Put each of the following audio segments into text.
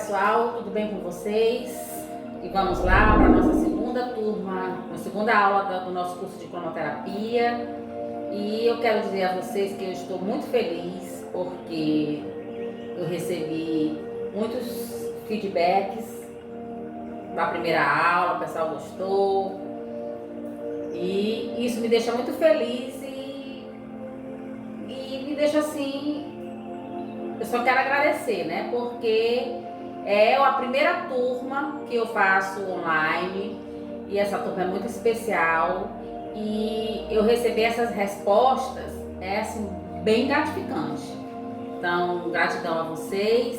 pessoal, tudo bem com vocês? E vamos lá para a nossa segunda turma, a segunda aula do nosso curso de cromoterapia. E eu quero dizer a vocês que eu estou muito feliz porque eu recebi muitos feedbacks da primeira aula, o pessoal gostou. E isso me deixa muito feliz e me deixa assim. Eu só quero agradecer, né? Porque é a primeira turma que eu faço online e essa turma é muito especial e eu receber essas respostas é assim, bem gratificante. Então, gratidão a vocês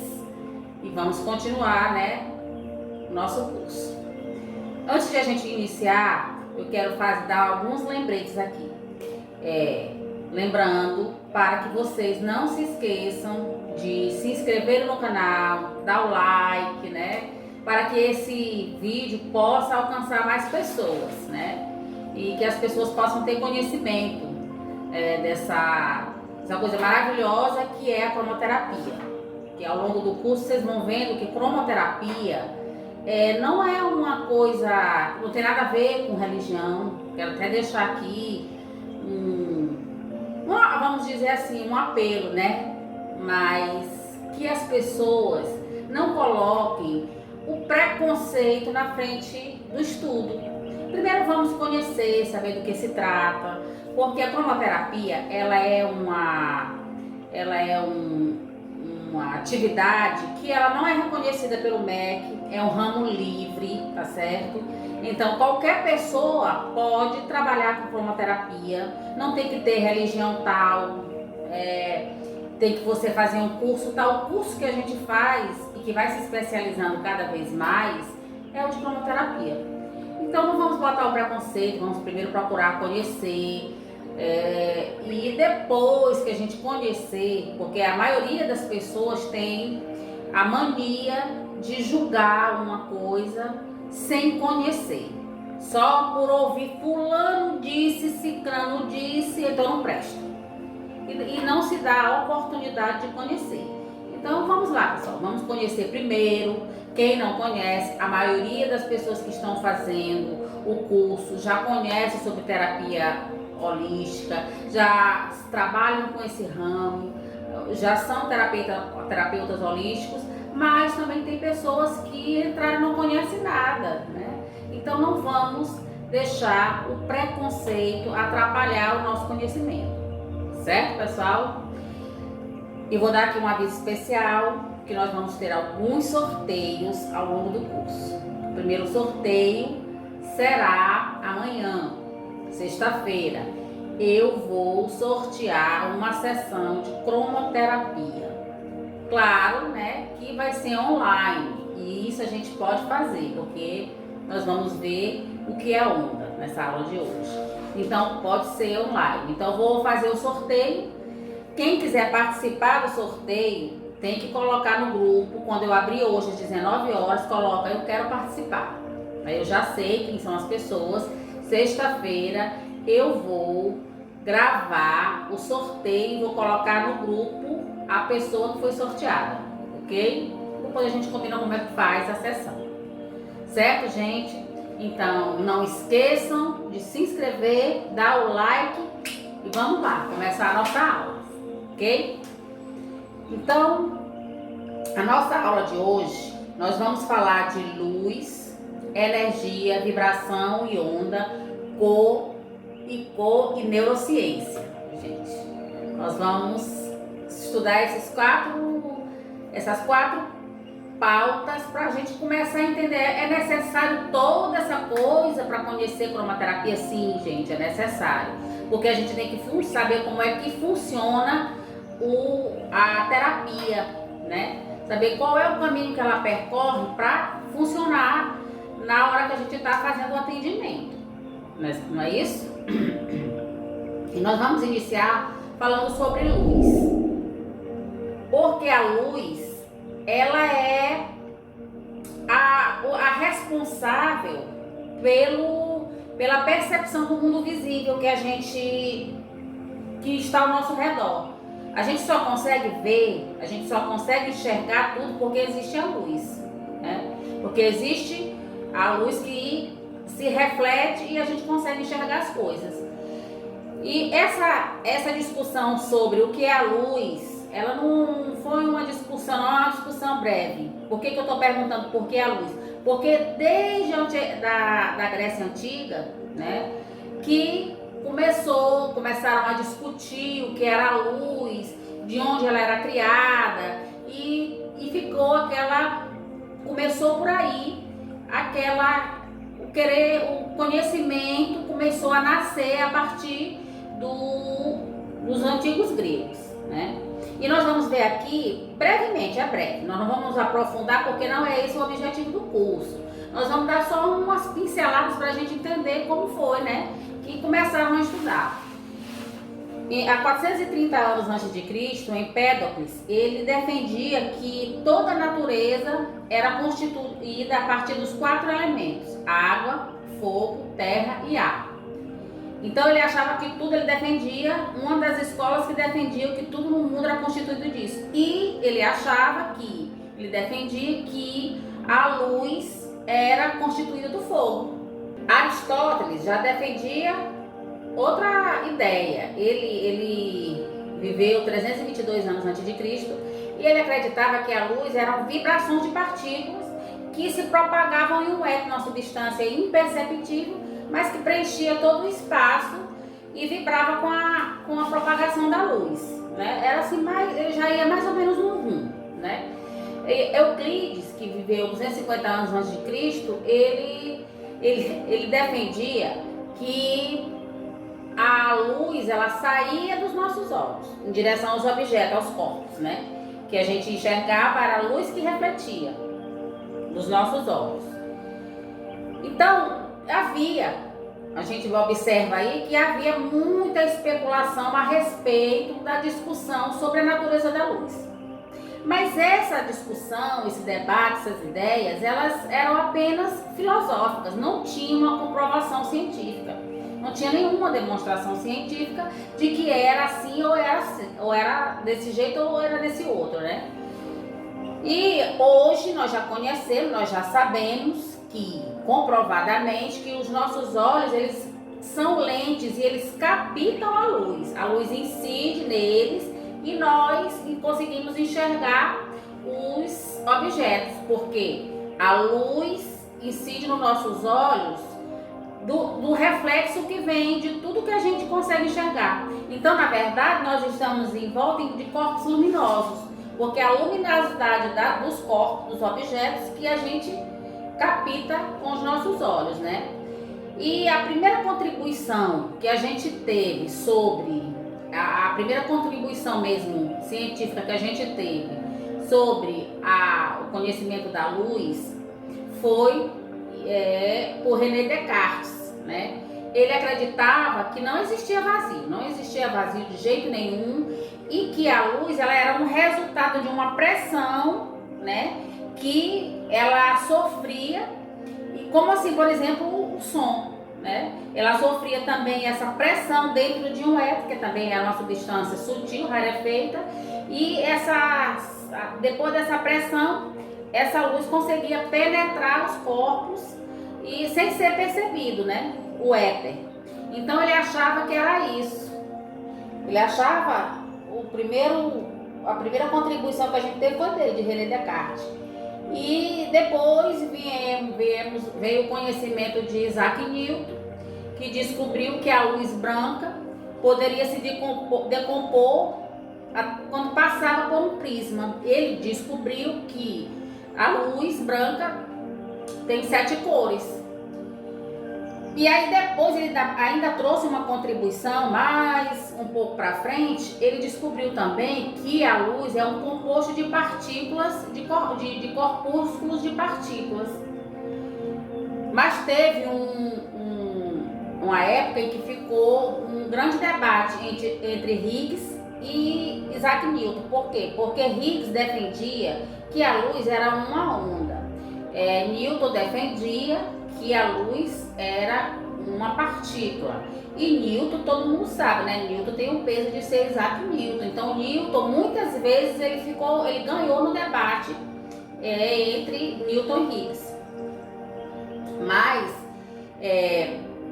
e vamos continuar, né, o nosso curso. Antes de a gente iniciar, eu quero dar alguns lembretes aqui. Lembrando para que vocês não se esqueçam de se inscrever no canal, dar o like, né? Para que esse vídeo possa alcançar mais pessoas, né? E que as pessoas possam ter conhecimento dessa coisa maravilhosa que é a cromoterapia. Que ao longo do curso vocês vão vendo que cromoterapia não é uma coisa, não tem nada a ver com religião. Quero até deixar aqui vamos dizer assim, um apelo, né? Mas que as pessoas não coloquem o preconceito na frente do estudo. Primeiro vamos conhecer, saber do que se trata, porque a cromoterapia ela é uma atividade que ela não é reconhecida pelo MEC, é um ramo livre, tá certo? Então qualquer pessoa pode trabalhar com cromoterapia, não tem que ter religião tal, tem que você fazer um curso tal. O curso que a gente faz e que vai se especializando cada vez mais é o de cromoterapia. Então não vamos botar o preconceito, vamos primeiro procurar conhecer e depois que a gente conhecer, porque a maioria das pessoas tem a mania de julgar uma coisa sem conhecer, só por ouvir fulano disse, cicrano disse, então não presta. E não se dá a oportunidade de conhecer. Então vamos lá, pessoal, vamos conhecer primeiro. Quem não conhece, a maioria das pessoas que estão fazendo o curso já conhece sobre terapia holística, já trabalham com esse ramo, já são terapeutas holísticos, mas também tem pessoas que entraram e não conhecem nada, né? Então não vamos deixar o preconceito atrapalhar o nosso conhecimento. Certo, pessoal? E vou dar aqui um aviso especial, que nós vamos ter alguns sorteios ao longo do curso. O primeiro sorteio será amanhã, sexta-feira. Eu vou sortear uma sessão de cromoterapia. Claro, né, que vai ser online. E isso a gente pode fazer, porque nós vamos ver o que é onda nessa aula de hoje. Então pode ser online. Então vou fazer o sorteio. Quem quiser participar do sorteio tem que colocar no grupo. Quando eu abrir hoje às 19 horas, coloca eu quero participar. Aí eu já sei quem são as pessoas. Sexta-feira eu vou gravar o sorteio e vou colocar no grupo a pessoa que foi sorteada, ok? Depois a gente combina como é que faz a sessão. Certo, gente? Então, não esqueçam de se inscrever, dar o like e vamos lá, começar a nossa aula, ok? Então, a nossa aula de hoje, nós vamos falar de luz, energia, vibração e onda, cor e neurociência, gente. Nós vamos estudar essas quatro pautas para a gente começar a entender. É necessário toda essa coisa para conhecer cromoterapia? Sim, gente, é necessário, porque a gente tem que saber como é que funciona a terapia, né? Saber qual é o caminho que ela percorre para funcionar na hora que a gente está fazendo o atendimento, não é isso? E nós vamos iniciar falando sobre luz, porque a luz ela é a responsável pela percepção do mundo visível que está ao nosso redor. A gente só consegue ver, a gente só consegue enxergar tudo porque existe a luz, né? Porque existe a luz que se reflete e a gente consegue enxergar as coisas. E essa discussão sobre o que é a luz, ela não foi uma discussão, não é uma discussão breve. Por que eu estou perguntando por que a luz? Porque desde da Grécia Antiga, né, que começaram a discutir o que era a luz, de onde ela era criada, e começou por aí, o conhecimento começou a nascer a partir dos antigos gregos, né? E nós vamos ver aqui, brevemente, é breve, nós não vamos aprofundar porque não é esse o objetivo do curso. Nós vamos dar só umas pinceladas para a gente entender como foi, né, que começaram a estudar. Há 430 anos antes de Cristo, Empédocles, ele defendia que toda a natureza era constituída a partir dos 4 elementos: água, fogo, terra e ar. Então ele achava que tudo, ele defendia, uma das escolas que defendia que tudo no mundo era constituído disso. E ele defendia que a luz era constituída do fogo. Aristóteles já defendia outra ideia. Ele viveu 322 anos antes de Cristo e ele acreditava que a luz eram vibrações de partículas que se propagavam em um éter, uma substância imperceptível, mas que preenchia todo o espaço e vibrava com a propagação da luz, né? Era assim, ele já ia mais ou menos no rumo, né? Euclides, que viveu 250 anos antes de Cristo, ele defendia que a luz, ela saía dos nossos olhos em direção aos objetos, aos corpos, né? Que a gente enxergava, era a luz que refletia dos nossos olhos. Então, a gente observa aí que havia muita especulação a respeito da discussão sobre a natureza da luz. Mas essa discussão, esse debate, essas ideias, elas eram apenas filosóficas, não tinha uma comprovação científica. Não tinha nenhuma demonstração científica de que era assim ou era desse jeito ou era desse outro, né? E hoje nós já conhecemos, nós já sabemos que comprovadamente que os nossos olhos, eles são lentes e eles captam a luz. A luz incide neles e nós conseguimos enxergar os objetos, porque a luz incide nos nossos olhos do reflexo que vem de tudo que a gente consegue enxergar. Então, na verdade, nós estamos envoltos de corpos luminosos, porque a luminosidade dos corpos, dos objetos, que a gente capta com os nossos olhos, né? E a primeira contribuição que a gente teve a primeira contribuição mesmo científica que a gente teve sobre o conhecimento da luz foi por René Descartes, né? Ele acreditava que não existia vazio de jeito nenhum, e que a luz, ela era um resultado de uma pressão, né, que ela sofria, e como assim, por exemplo, o som, né? Ela sofria também essa pressão dentro de um éter, que também era uma substância sutil, rarefeita, e depois dessa pressão, essa luz conseguia penetrar os corpos e sem ser percebido, né? O éter. Então ele achava que era isso. Ele achava a primeira contribuição que a gente teve foi dele, de René Descartes. E depois veio o conhecimento de Isaac Newton, que descobriu que a luz branca poderia se decompor quando passava por um prisma. Ele descobriu que a luz branca tem 7 cores. E aí depois ele ainda trouxe uma contribuição mais um pouco para frente. Ele descobriu também que a luz é um composto de partículas, de corpúsculos de partículas. Mas teve uma época em que ficou um grande debate entre Higgs e Isaac Newton. Por quê? Porque Higgs defendia que a luz era uma onda. Newton defendia que a luz era uma partícula. E Newton, todo mundo sabe, né? Newton tem o peso de ser Isaac Newton. Então, Newton, muitas vezes, ele ganhou no debate entre Newton e Higgs. Mas,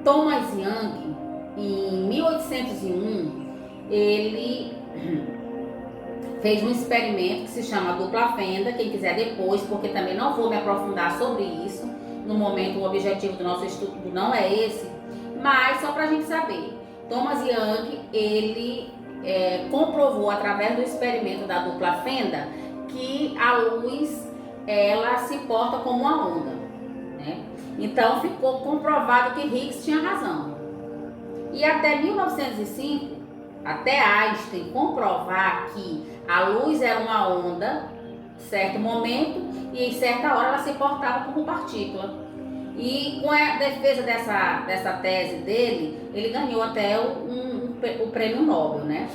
Thomas Young, em 1801, ele fez um experimento que se chama dupla fenda. Quem quiser depois, porque também não vou me aprofundar sobre isso. No momento, o objetivo do nosso estudo não é esse, mas só para a gente saber. Thomas Young, ele comprovou através do experimento da dupla fenda que a luz, ela se porta como uma onda, né? Então ficou comprovado que Higgs tinha razão. E até 1905, até Einstein comprovar que a luz era uma onda, certo momento, e em certa hora ela se portava como partícula. E com a defesa dessa tese dele, ele ganhou até o prêmio Nobel, né?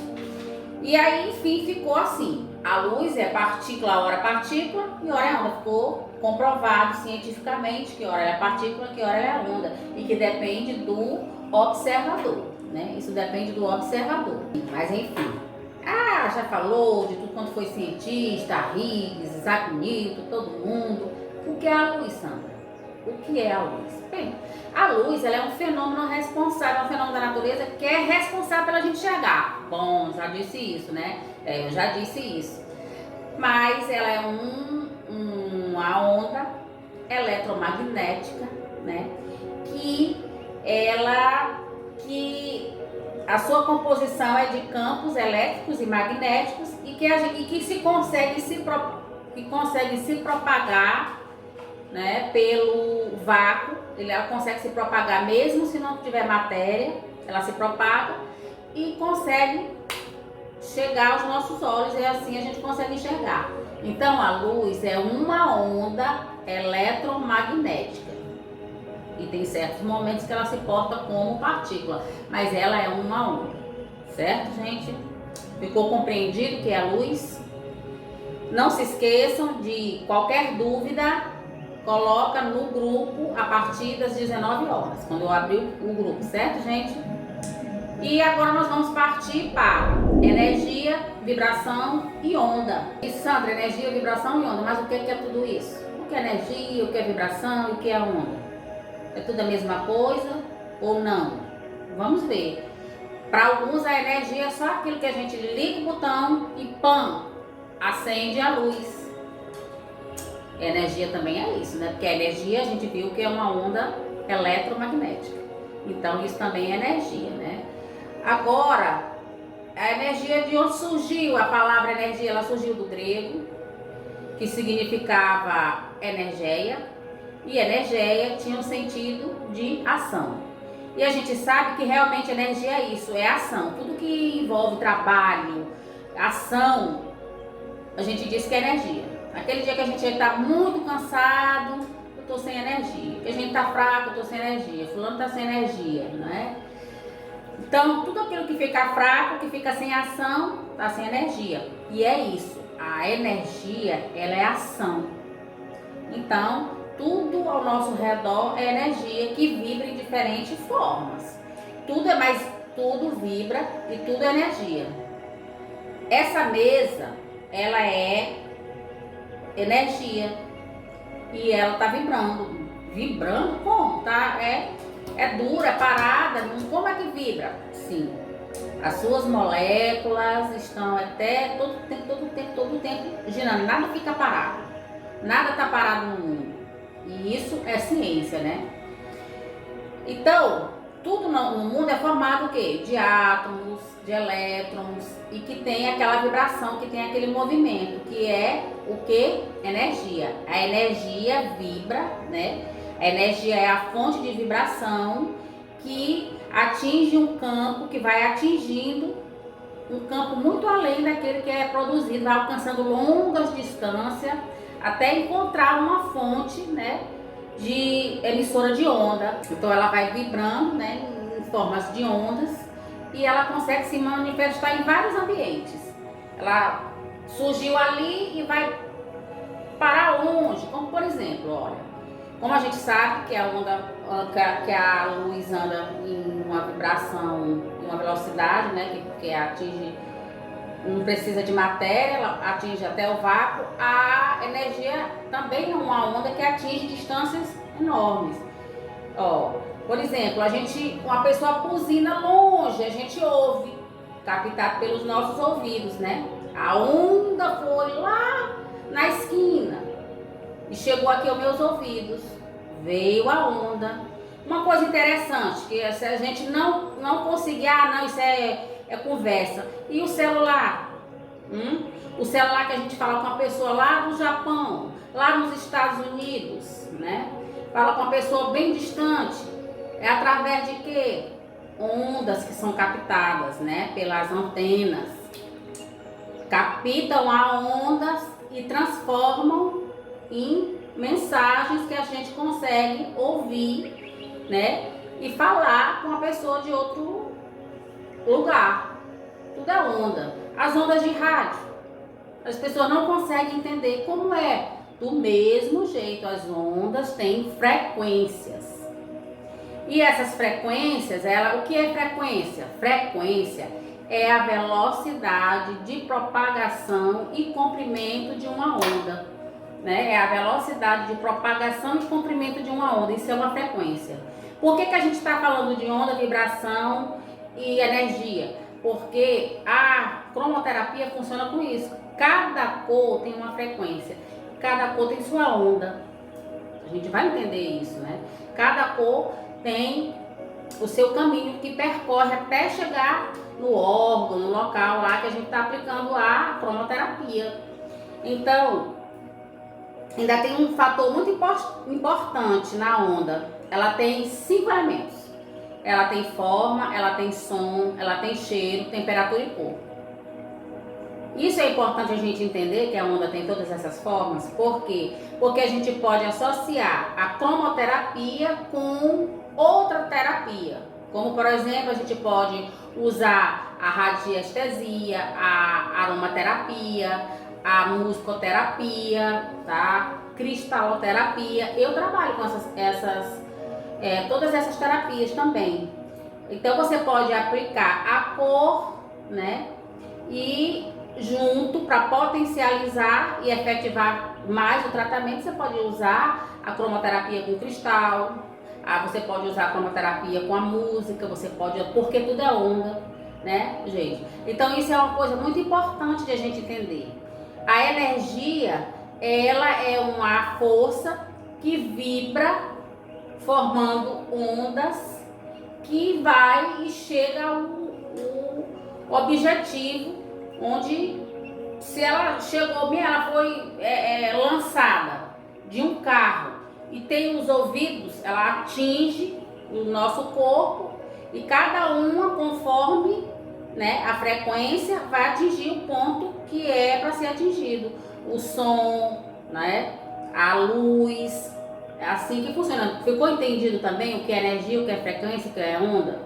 E aí, enfim, ficou assim. A luz é partícula, ora partícula, e ora é onda. Ficou comprovado cientificamente que ora é partícula, que ora é onda. E que depende do observador, né? Isso depende do observador. Mas enfim. Já falou de tudo quanto foi cientista, Higgs, Isaac Newton, todo mundo. O que é a luz, Sandra? O que é a luz? Bem, a luz, ela é um fenômeno responsável, um fenômeno da natureza que é responsável pela gente enxergar. Bom, já disse isso, né? Eu já disse isso. Mas ela é uma onda eletromagnética, né? Que a sua composição é de campos elétricos e magnéticos e que consegue se propagar, né, pelo vácuo. Ela consegue se propagar mesmo se não tiver matéria, ela se propaga e consegue chegar aos nossos olhos e assim a gente consegue enxergar. Então a luz é uma onda eletromagnética e tem certos momentos que ela se porta como partícula, mas ela é uma onda, certo, gente? Ficou compreendido que é a luz? Não se esqueçam de qualquer dúvida, coloca no grupo a partir das 19 horas, quando eu abrir o grupo, certo, gente? E agora nós vamos partir para energia, vibração e onda. E Sandra, energia, vibração e onda, mas o que é tudo isso? O que é energia, o que é vibração e o que é onda? É tudo a mesma coisa ou não? Vamos ver. Para alguns a energia é só aquilo que a gente liga o botão e pam, acende a luz. Energia também é isso, né? Porque a energia a gente viu que é uma onda eletromagnética. Então isso também é energia, né? Agora, a energia, de onde surgiu a palavra energia? Ela surgiu do grego, que significava energeia, e energeia tinha um sentido de ação. E a gente sabe que realmente energia é isso, é ação. Tudo que envolve trabalho, ação, a gente diz que é energia. Aquele dia que a gente está muito cansado, eu estou sem energia. Que a gente está fraco, eu estou sem energia. Fulano está sem energia, né? Então, tudo aquilo que fica fraco, que fica sem ação, está sem energia. E é isso. A energia, ela é ação. Então, tudo ao nosso redor é energia que vibra em diferentes formas. Tudo vibra e tudo é energia. Essa mesa, ela é energia e ela tá vibrando. Vibrando como? Tá? É dura, é parada. Como é que vibra? Sim. As suas moléculas estão até todo o tempo girando. Nada fica parado. Nada tá parado no mundo. E isso é ciência, né? Então, tudo no mundo é formado o quê? De átomos, de elétrons, e que tem aquela vibração, que tem aquele movimento, que é o que? Energia. A energia vibra, né? A energia é a fonte de vibração que atinge um campo, que vai atingindo um campo muito além daquele que é produzido, vai alcançando longas distâncias até encontrar uma fonte, né, de emissora de onda. Então ela vai vibrando, né, em formas de ondas, e ela consegue se manifestar em vários ambientes. Ela surgiu ali e vai para longe, como por exemplo, olha, como a gente sabe que a luz anda em uma vibração, uma velocidade, né, que atinge, não precisa de matéria, ela atinge até o vácuo. A energia também é uma onda que atinge distâncias enormes. Ó, por exemplo, uma pessoa buzina longe, a gente ouve, captado pelos nossos ouvidos, né? A onda foi lá na esquina e chegou aqui aos meus ouvidos, veio a onda. Uma coisa interessante, que se a gente não conseguir, não, isso é conversa. E o celular? O celular que a gente fala com uma pessoa lá do Japão, lá nos Estados Unidos, né? Fala com uma pessoa bem distante. É através de quê? Ondas que são captadas, né? Pelas antenas. Captam a ondas e transformam em mensagens que a gente consegue ouvir, né? E falar com uma pessoa de outro lugar. Tudo é onda. As ondas de rádio, as pessoas não conseguem entender como é. Do mesmo jeito, as ondas têm frequências. E essas frequências, o que é frequência? Frequência é a velocidade de propagação e comprimento de uma onda, né? É a velocidade de propagação e comprimento de uma onda. Isso é uma frequência. Por que a gente está falando de onda, vibração e energia? Porque a cromoterapia funciona com isso. Cada cor tem uma frequência, cada cor tem sua onda. A gente vai entender isso, né? Cada cor tem o seu caminho que percorre até chegar no órgão, no local lá que a gente está aplicando a cromoterapia. Então, ainda tem um fator muito importante na onda. Ela tem 5 elementos. Ela tem forma, ela tem som, ela tem cheiro, temperatura e cor. Isso é importante a gente entender, que a onda tem todas essas formas. Por quê? Porque a gente pode associar a cromoterapia com outra terapia. Como, por exemplo, a gente pode usar a radiestesia, a aromaterapia, a musicoterapia, tá? Cristaloterapia. Eu trabalho com todas essas terapias também. Então você pode aplicar a cor, né? E junto, para potencializar e efetivar mais o tratamento, você pode usar a cromoterapia com cristal, você pode usar a cromoterapia com a música, porque tudo é onda, né, gente? Então isso é uma coisa muito importante de a gente entender. A energia, ela é uma força que vibra formando ondas que vai e chega ao objetivo, onde se ela chegou bem, ela foi lançada de um carro e tem os ouvidos, ela atinge o nosso corpo e cada uma, conforme, né, a frequência, vai atingir o ponto que é para ser atingido. O som, né, a luz, é assim que funciona. Ficou entendido também o que é energia, o que é frequência, o que é onda,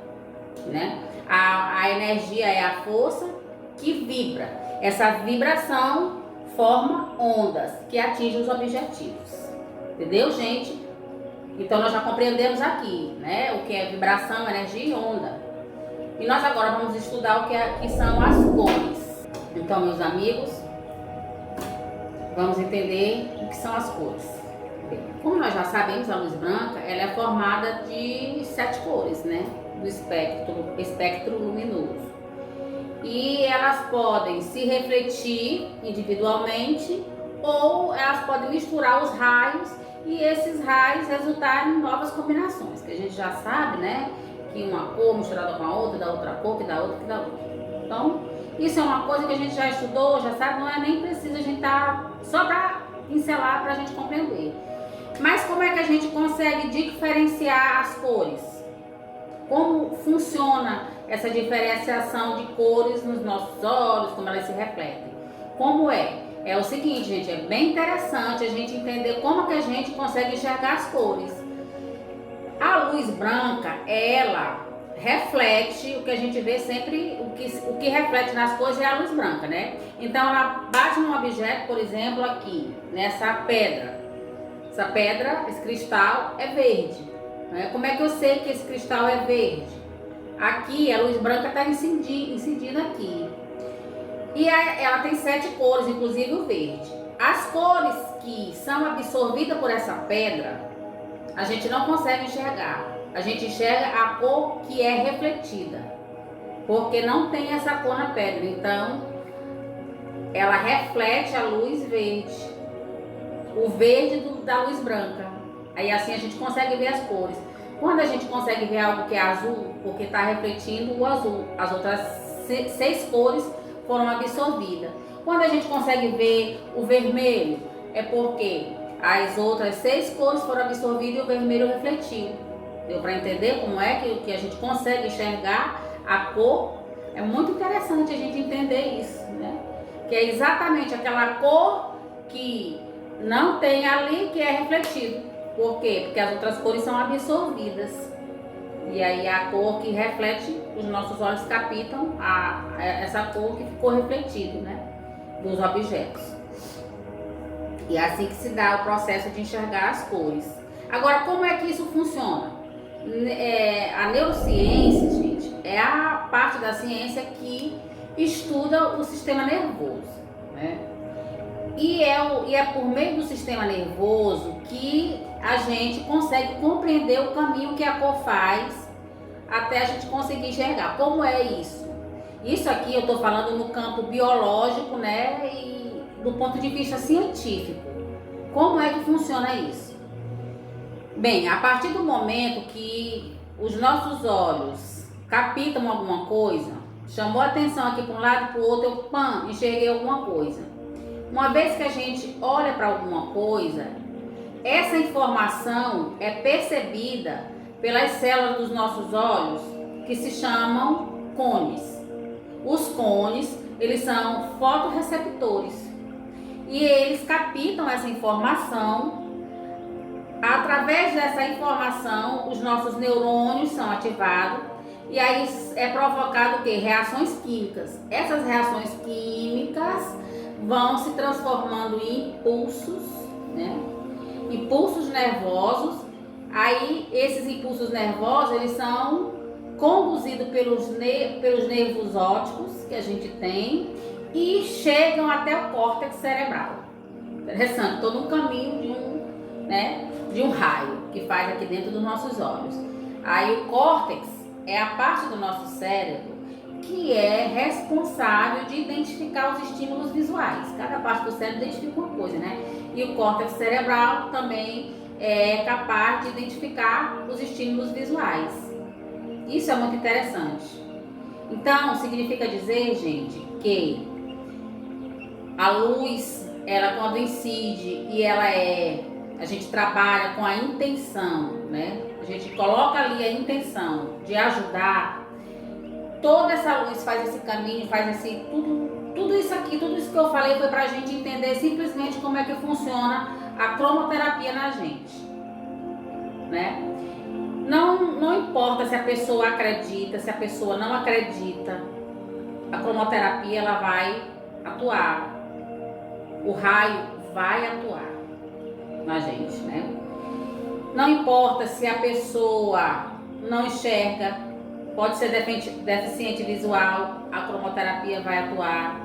né? A energia é a força que vibra. Essa vibração forma ondas que atingem os objetivos. Entendeu, gente? Então nós já compreendemos aqui, né, o que é vibração, energia e onda. E nós agora vamos estudar o que são as cores. Então, meus amigos, vamos entender o que são as cores. Como nós já sabemos, a luz branca, ela é formada de 7 cores, né, do espectro luminoso. E elas podem se refletir individualmente ou elas podem misturar os raios e esses raios resultarem em novas combinações, que a gente já sabe, né, que uma cor misturada com a outra dá outra cor, que dá outra, que dá outra. Então, isso é uma coisa que a gente já estudou, já sabe, não é nem preciso a gente estar só para pincelar para a gente compreender. Mas como é que a gente consegue diferenciar as cores? Como funciona essa diferenciação de cores nos nossos olhos, como elas se refletem? Como é? É o seguinte, gente, é bem interessante a gente entender como que a gente consegue enxergar as cores. A luz branca, ela reflete o que a gente vê sempre, o que reflete nas cores é a luz branca, né? Então ela bate num objeto, por exemplo, aqui, nessa pedra. Essa pedra, esse cristal é verde, né? Como é que eu sei que esse cristal é verde? Aqui a luz branca está incidindo aqui. E ela tem 7 cores, inclusive o verde. As cores que são absorvidas por essa pedra, a gente não consegue enxergar. A gente enxerga a cor que é refletida, porque não tem essa cor na pedra. Então, ela reflete a luz verde, o verde da luz branca. Aí assim a gente consegue ver as cores. Quando a gente consegue ver algo que é azul, porque está refletindo o azul, as outras 6 cores foram absorvidas. Quando a gente consegue ver o vermelho, é porque as outras 6 cores foram absorvidas e o vermelho refletiu. Deu para entender como é que a gente consegue enxergar a cor? É muito interessante a gente entender isso, né? Que é exatamente aquela cor que não tem ali, que é refletido. Por quê? Porque as outras cores são absorvidas. E aí a cor que reflete, os nossos olhos captam essa cor que ficou refletida, né? Dos objetos. E é assim que se dá o processo de enxergar as cores. Agora, como é que isso funciona? A neurociência, gente, é a parte da ciência que estuda o sistema nervoso, né? E é por meio do sistema nervoso que a gente consegue compreender o caminho que a cor faz até a gente conseguir enxergar. Como é isso? Isso aqui eu estou falando no campo biológico, né? E do ponto de vista científico. Como é que funciona isso? Bem, a partir do momento que os nossos olhos captam alguma coisa, chamou a atenção aqui para um lado e para o outro, eu enxerguei alguma coisa. Uma vez que a gente olha para alguma coisa, essa informação é percebida pelas células dos nossos olhos, que se chamam cones. Os cones, eles são fotorreceptores e eles captam essa informação. Através dessa informação, os nossos neurônios são ativados e aí é provocado o quê? Reações químicas. Essas reações químicas vão se transformando em impulsos, né? Impulsos nervosos. Aí esses impulsos nervosos, eles são conduzidos pelos nervos ópticos que a gente tem e chegam até o córtex cerebral. Interessante, todo um caminho de um raio que faz aqui dentro dos nossos olhos. Aí o córtex é a parte do nosso cérebro que é responsável de identificar os estímulos visuais. Cada parte do cérebro identifica uma coisa, né? E o córtex cerebral também é capaz de identificar os estímulos visuais. Isso é muito interessante. Então, significa dizer, gente, que a luz, ela quando incide e a gente trabalha com a intenção, né? A gente coloca ali a intenção de ajudar. Toda essa luz faz esse caminho, faz tudo isso aqui, tudo isso que eu falei foi pra gente entender simplesmente como é que funciona a cromoterapia na gente, né? Não importa se a pessoa acredita, se a pessoa não acredita, a cromoterapia ela vai atuar, o raio vai atuar na gente, né? Não importa se a pessoa não enxerga, pode ser deficiente visual, a cromoterapia vai atuar.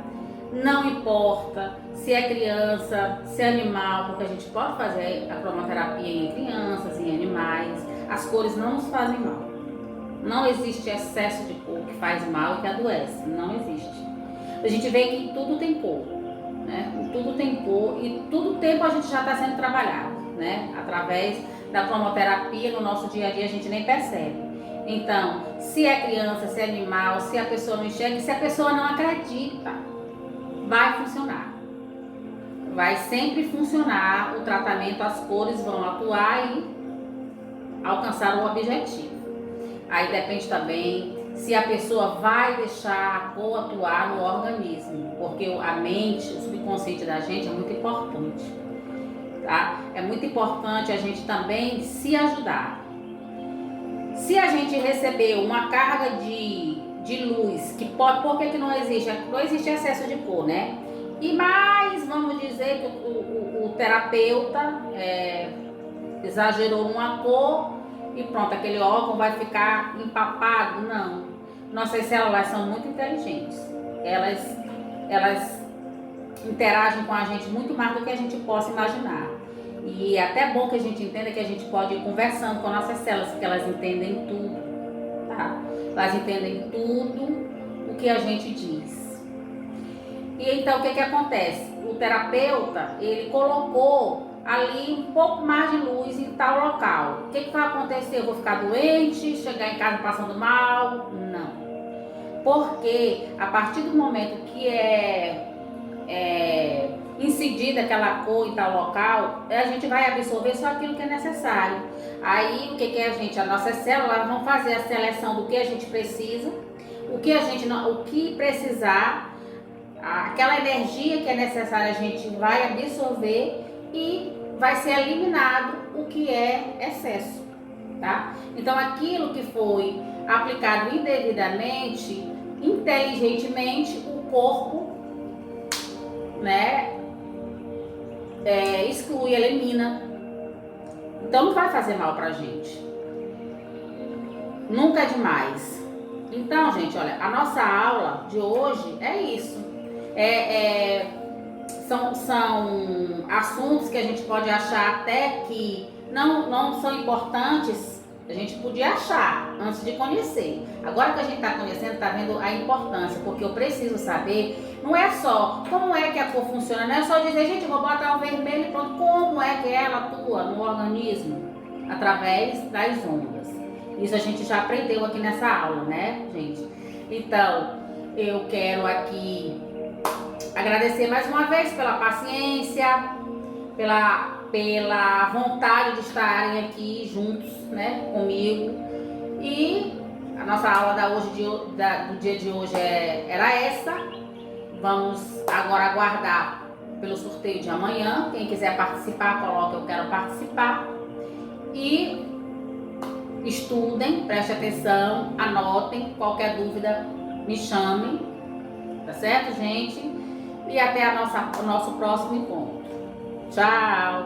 Não importa se é criança, se é animal, porque a gente pode fazer a cromoterapia em crianças, em animais. As cores não nos fazem mal. Não existe excesso de cor que faz mal e que adoece. Não existe. A gente vê que tudo tem cor, né? Tudo tem cor e todo tempo a gente já está sendo trabalhado, né? Através da cromoterapia no nosso dia a dia a gente nem percebe. Então, se é criança, se é animal, se a pessoa não enxerga, se a pessoa não acredita, vai funcionar. Vai sempre funcionar o tratamento, as cores vão atuar e alcançar o objetivo. Aí depende também se a pessoa vai deixar a cor atuar no organismo, porque a mente, o subconsciente da gente é muito importante, tá? É muito importante a gente também se ajudar. Se a gente receber uma carga de luz, que pode, por que não existe? Não existe excesso de cor, né? E mais, vamos dizer que o terapeuta exagerou numa cor e pronto, aquele órgão vai ficar empapado. Não. Nossas células são muito inteligentes. Elas interagem com a gente muito mais do que a gente possa imaginar. E é até bom que a gente entenda que a gente pode ir conversando com nossas células, porque elas entendem tudo, tá? Elas entendem tudo o que a gente diz. E então o que acontece? O terapeuta, ele colocou ali um pouco mais de luz em tal local. O que vai acontecer? Eu vou ficar doente, chegar em casa passando mal? Não. Porque a partir do momento que é incidida aquela cor em tal local, a gente vai absorver só aquilo que é necessário. Aí o que a gente, as nossas células vão fazer a seleção do que a gente precisa, o que precisar, aquela energia que é necessária a gente vai absorver e vai ser eliminado o que é excesso, tá? Então aquilo que foi aplicado indevidamente, inteligentemente, o corpo, né, exclui, elimina. Então não vai fazer mal pra gente. Nunca é demais. Então, gente, olha, a nossa aula de hoje é isso. São assuntos que a gente pode achar até que não são importantes. A gente podia achar antes de conhecer. Agora que a gente está conhecendo, está vendo a importância, porque eu preciso saber, não é só como é que a cor funciona, não é só dizer, gente, eu vou botar um vermelho e pronto. Como é que ela atua no organismo? Através das ondas. Isso a gente já aprendeu aqui nessa aula, né, gente? Então, eu quero aqui agradecer mais uma vez pela paciência, pela vontade de estarem aqui juntos, né, comigo. E a nossa aula do dia de hoje era essa. Vamos agora aguardar pelo sorteio de amanhã. Quem quiser participar, coloque eu quero participar. E estudem, prestem atenção, anotem. Qualquer dúvida, me chamem. Tá certo, gente? E até o nosso próximo encontro. Tchau!